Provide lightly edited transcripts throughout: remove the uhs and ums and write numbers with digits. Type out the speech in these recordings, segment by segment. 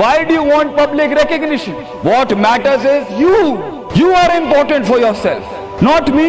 Why do you want public recognition? What matters is you are important for yourself, not me।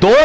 2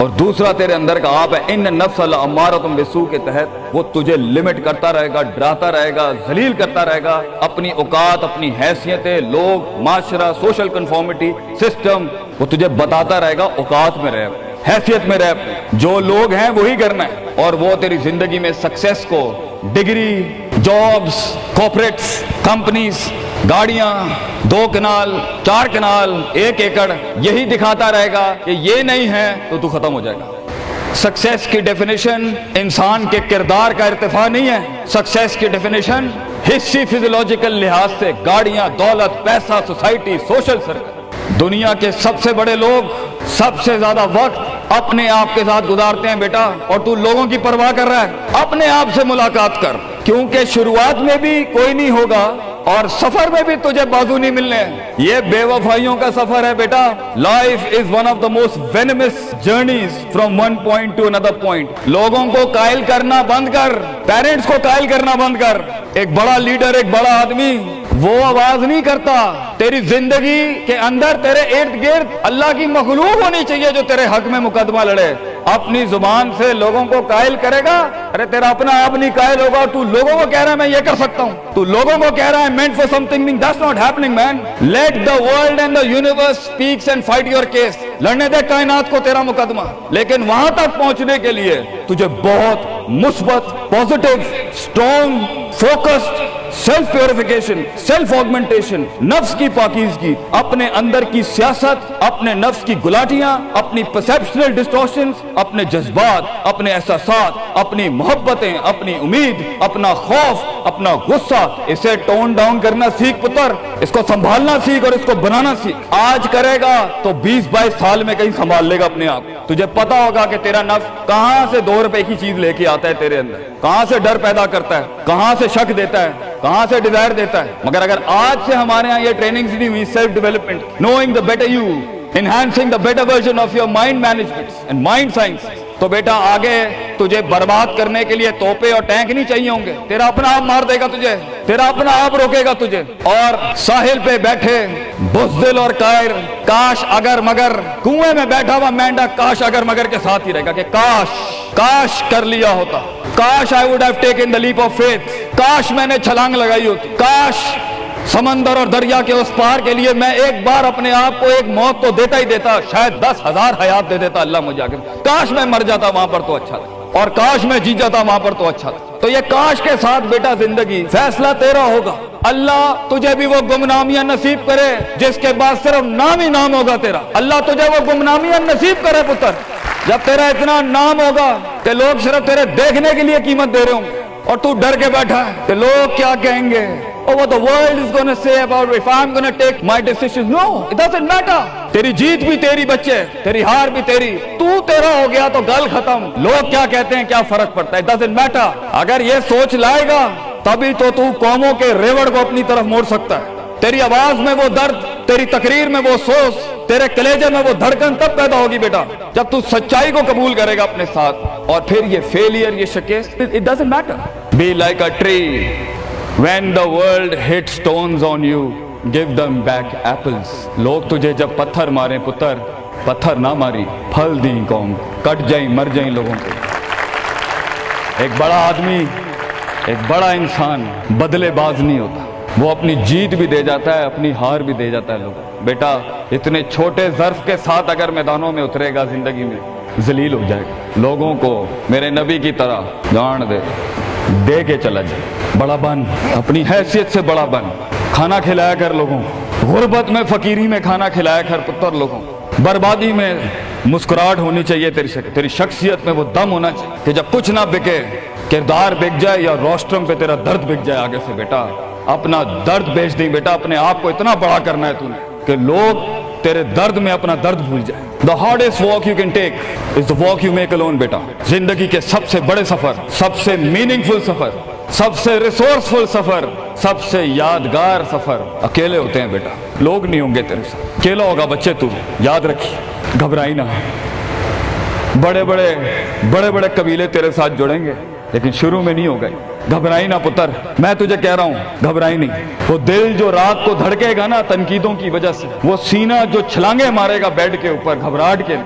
اور دوسرا تیرے اندر کا آپ ہے ان نفس لامارۃ بالسوء کے تحت وہ تجھے لمٹ کرتا رہے گا، ڈراتا رہے گا، ذلیل کرتا رہے گا، اپنی اوقات، اپنی حیثیتیں، لوگ، معاشرہ، سوشل کنفارمیٹی، سسٹم، وہ تجھے بتاتا رہے گا اوقات میں رہ، حیثیت میں رہ، جو لوگ ہیں وہی کرنا ہے، اور وہ تیری زندگی میں سکسیس کو، ڈگری، جابز، کارپوریٹس، کمپنیز، گاڑیاں، 2 کنال، 4 کنال، 1 ایکڑ، یہی دکھاتا رہے گا کہ یہ نہیں ہے تو ختم ہو جائے گا۔ سکسیس کی ڈیفینیشن انسان کے کردار کا ارتفاع نہیں ہے، سکسیس کی ڈیفینیشن حصی فزیولوجیکل لحاظ سے گاڑیاں، دولت، پیسہ، سوسائٹی، سوشل سرکل۔ دنیا کے سب سے بڑے لوگ سب سے زیادہ وقت اپنے آپ کے ساتھ گزارتے ہیں بیٹا، اور تو لوگوں کی پرواہ کر رہا ہے؟ اپنے آپ سے ملاقات کر، کیونکہ شروعات میں بھی کوئی نہیں ہوگا اور سفر میں بھی تجھے بازو نہیں ملنے ہیں۔ یہ بے وفائیوں کا سفر ہے بیٹا۔ Life is one of the most venomous journeys from one point to another point. لوگوں کو قائل کرنا بند کر، پیرنٹس کو قائل کرنا بند کر۔ ایک بڑا لیڈر، ایک بڑا آدمی وہ آواز نہیں کرتا، تیری زندگی کے اندر تیرے ارد گرد اللہ کی مخلوق ہونی چاہیے جو تیرے حق میں مقدمہ لڑے۔ اپنی زبان سے لوگوں کو قائل کرے گا، ارے تیرا اپنا آپ نہیں قائل ہوگا، تو لوگوں کو کہہ رہا ہے میں یہ کر سکتا ہوں، تو لوگوں کو کہہ رہا ہے meant for something, that's not happening man. Let the world and the universe speaks and fight your case. لڑنے دے کائنات کو تیرا مقدمہ، لیکن وہاں تک پہنچنے کے لیے تجھے بہت مثبت، positive, strong, focused, self purification, self augmentation, نفس کی پاکیزگی، اپنے اندر کی سیاست، اپنے نفس کی گلاٹیاں، اپنی پرسیپشنل ڈسٹورشنز، اپنے جذبات، اپنے احساسات، اپنی محبتیں، اپنی امید، اپنا خوف، اپنا غصہ، اسے ٹون ڈاؤن کرنا سیکھ پتر، اس کو سنبھالنا سیکھ اور اس کو بنانا سیکھ۔ آج کرے گا تو 20-22 سال میں کہیں سنبھال لے گا اپنے آپ۔ تجھے پتا ہوگا کہ تیرا نفس کہاں سے 2 روپے کی چیز لے کے آتا ہے تیرے اندر، کہاں سے ڈر پیدا کرتا ہے، کہاں سے شک دیتا ہے، کہاں سے ڈیزائر دیتا ہے۔ مگر اگر آج سے ہمارے ہاں یہ ٹریننگز نہیں ہوئی، self development, knowing the better you, enhancing the better version of your mind management and mind science, تو بیٹا آگے تجھے برباد کرنے کے لیے توپے اور ٹینک نہیں چاہیے ہوں گے، تیرا اپنا آپ مار دے گا تجھے، تیرا اپنا آپ روکے گا تجھے۔ اور ساحل پہ بیٹھے بزدل اور قائر، کاش اگر مگر، کنویں میں بیٹھا ہوا مینڈا کاش اگر مگر کے ساتھ ہی رہے گا کہ کاش کر لیا ہوتا، کاش I would have taken the leap of faith، کاش میں نے چھلانگ لگائی ہوتی، کاش سمندر اور دریا کے اس پار کے لیے میں ایک بار اپنے آپ کو ایک موت تو دیتا ہی دیتا، شاید 10,000 حیات دے دیتا اللہ مجھے آگے، کاش میں مر جاتا وہاں پر تو اچھا تھا، اور کاش میں جی جاتا وہاں پر تو اچھا تھا۔ تو یہ کاش کے ساتھ بیٹا زندگی، فیصلہ تیرا ہوگا۔ اللہ تجھے بھی وہ گمنامیاں نصیب کرے جس کے بعد صرف نام ہی نام ہوگا تیرا، اللہ تجھے وہ گمنامیاں نصیب کرے پتر، جب تیرا اتنا نام ہوگا کہ لوگ صرف تیرے دیکھنے کے لیے قیمت دے رہے ہوں گے، اور تو ڈر کے بیٹھا ہے کہ لوگ کیا کہیں گے، oh what the world is going to say about if I'm going to take my decisions. No, it doesn't matter. تیری جیت بھی تیری بچے، تیری ہار بھی تیری، تو تیرا ہو گیا تو گل ختم، لوگ کیا کہتے ہیں کیا فرق پڑتا ہے، it doesn't matter۔ اگر یہ سوچ لائے گا تبھی تو قوموں کے ریوڑ کو اپنی طرف موڑ سکتا ہے۔ تیری آواز میں وہ درد، تیری تقریر میں وہ سوز، تیرے کلیجے میں وہ دھڑکن تب پیدا ہوگی بیٹا جب تو سچائی کو قبول کرے گا اپنے ساتھ، اور پھر یہ فیلئر، یہ شکست، it doesn't matter۔ Be like a tree when the world hits stones on you, give them back apples۔ لوگ تجھے جب پتھر ماریں پتر، پتھر نہ ماری، پھل دیں قوم، کٹ جائیں مر جائیں لوگوں کو۔ ایک بڑا آدمی، ایک بڑا انسان بدلے باز نہیں ہوتا، وہ اپنی جیت بھی دے جاتا ہے، اپنی ہار بھی دے جاتا ہے لوگوں۔ بیٹا اتنے چھوٹے ظرف کے ساتھ اگر میدانوں میں اترے گا زندگی میں، ذلیل ہو جائے گا، لوگوں کو میرے نبی کی طرح جان دے کے چلا جائے، بڑا بن، اپنی حیثیت سے بڑا بن، کھانا کھلایا کر لوگوں، غربت میں فقیری میں کھانا کھلایا کر پتر لوگوں، بربادی میں مسکراہٹ ہونی چاہیے تیری شخصیت میں وہ دم ہونا چاہیے کہ جب کچھ نہ بکے، کردار بک جائے یا روسٹرم پہ تیرا درد بک جائے آگے سے، بیٹا اپنا درد بیچ دیں بیٹا، اپنے آپ کو اتنا بڑا کرنا ہے تُونے کہ لوگ تیرے درد میں اپنا درد بھول جائیں۔ The hardest walk you can take is the walk you make alone بیٹا۔ زندگی کے سب سے بڑے سفر، سب سے میننگ فل سفر، سب سے ریسورسفل سفر، سب سے یادگار سفر اکیلے ہوتے ہیں بیٹا، لوگ نہیں ہوں گے تیرے ساتھ، اکیلا ہوگا بچے تو، یاد رکھی، گھبرائی نہ۔ بڑے بڑے قبیلے تیرے ساتھ جڑیں گے لیکن شروع میں نہیں ہو گئے، گھبرائی نہ پتر، میں تجھے کہہ رہا ہوں گھبرائی نہیں۔ وہ دل جو رات کو دھڑکے گا نا تنقیدوں کی وجہ سے، وہ سینہ جو چھلانگے مارے گا بیڈ کے اوپر گھبراہٹ کے،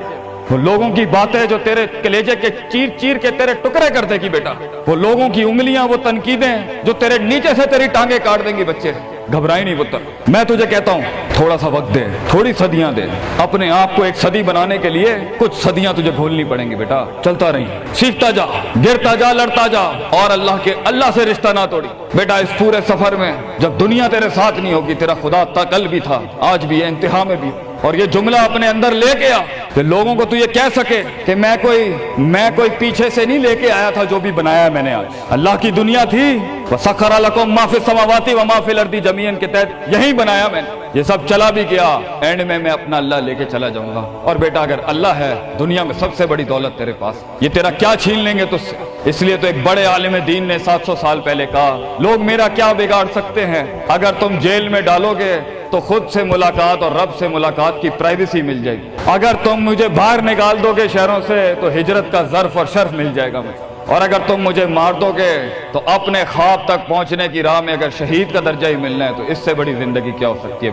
وہ لوگوں کی باتیں جو تیرے کلیجے کے چیر چیر کے تیرے ٹکڑے کر دے گی بیٹا، وہ لوگوں کی انگلیاں، وہ تنقیدیں جو تیرے نیچے سے تیری ٹانگیں کاٹ دیں گی بچے، گھبرائی نہیں پتر۔ میں تجھے کہتا ہوں تھوڑا سا وقت دے، تھوڑی صدیاں دے، اپنے آپ کو ایک صدی بنانے کے لیے کچھ صدیاں تجھے گھولنی پڑیں گی بیٹا، چلتا رہی، سیکھتا جا، گرتا جا، لڑتا جا، اور اللہ سے رشتہ نہ توڑی بیٹا۔ اس پورے سفر میں جب دنیا تیرے ساتھ نہیں ہوگی، تیرا خدا کل بھی تھا، آج بھی ہے، انتہا میں بھی، اور یہ جملہ اپنے اندر لے کے آ کہ لوگوں کو تو یہ کہہ سکے کہ میں کوئی پیچھے سے نہیں لے کے آیا تھا، جو بھی بنایا میں نے آج اللہ کی دنیا تھی، وَسَخَّرَ لَكُم مَّا فِي السَّمَاوَاتِ وَمَا فِي الْأَرْضِ جَمِيعًا کے تحت یہی بنایا میں نے، یہ سب چلا بھی گیا، اینڈ میں اپنا اللہ لے کے چلا جاؤں گا۔ اور بیٹا اگر اللہ ہے دنیا میں سب سے بڑی دولت تیرے پاس، یہ تیرا کیا چھین لیں گے تجھ سے؟ اس لیے تو ایک بڑے عالم دین نے 700 سال پہلے کہا، لوگ میرا کیا بگاڑ سکتے ہیں؟ اگر تم جیل میں ڈالو گے تو خود سے ملاقات اور رب سے ملاقات کی پرائیویسی مل جائے گی، اگر تم مجھے باہر نکال دو گے شہروں سے تو ہجرت کا ظرف اور شرف مل جائے گا مجھے، اور اگر تم مجھے مار دو گے تو اپنے خواب تک پہنچنے کی راہ میں اگر شہید کا درجہ ہی ملنا ہے تو اس سے بڑی زندگی کیا ہو سکتی ہے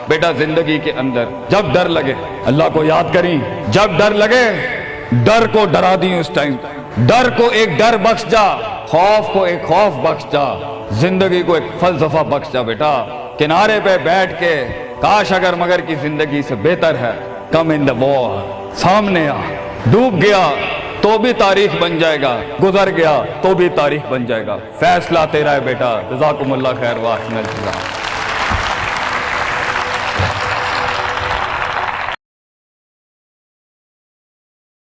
بیٹا زندگی کے اندر جب ڈر لگے اللہ کو یاد کریں، جب ڈر لگے ڈر کو ڈرا دیں، اس ٹائم ڈر کو ایک ڈر بخش جا، خوف کو ایک خوف بخش جا، زندگی کو ایک فلسفہ بخش جا بیٹا۔ کنارے پہ بیٹھ کے کاش اگر مگر کی زندگی سے بہتر ہے، کم ان دا وار، سامنے آ، ڈوب گیا تو بھی تاریخ بن جائے گا، گزر گیا تو بھی تاریخ بن جائے گا، فیصلہ تیرا ہے بیٹا۔ جزاکم اللہ خیر، واحسن الجزا۔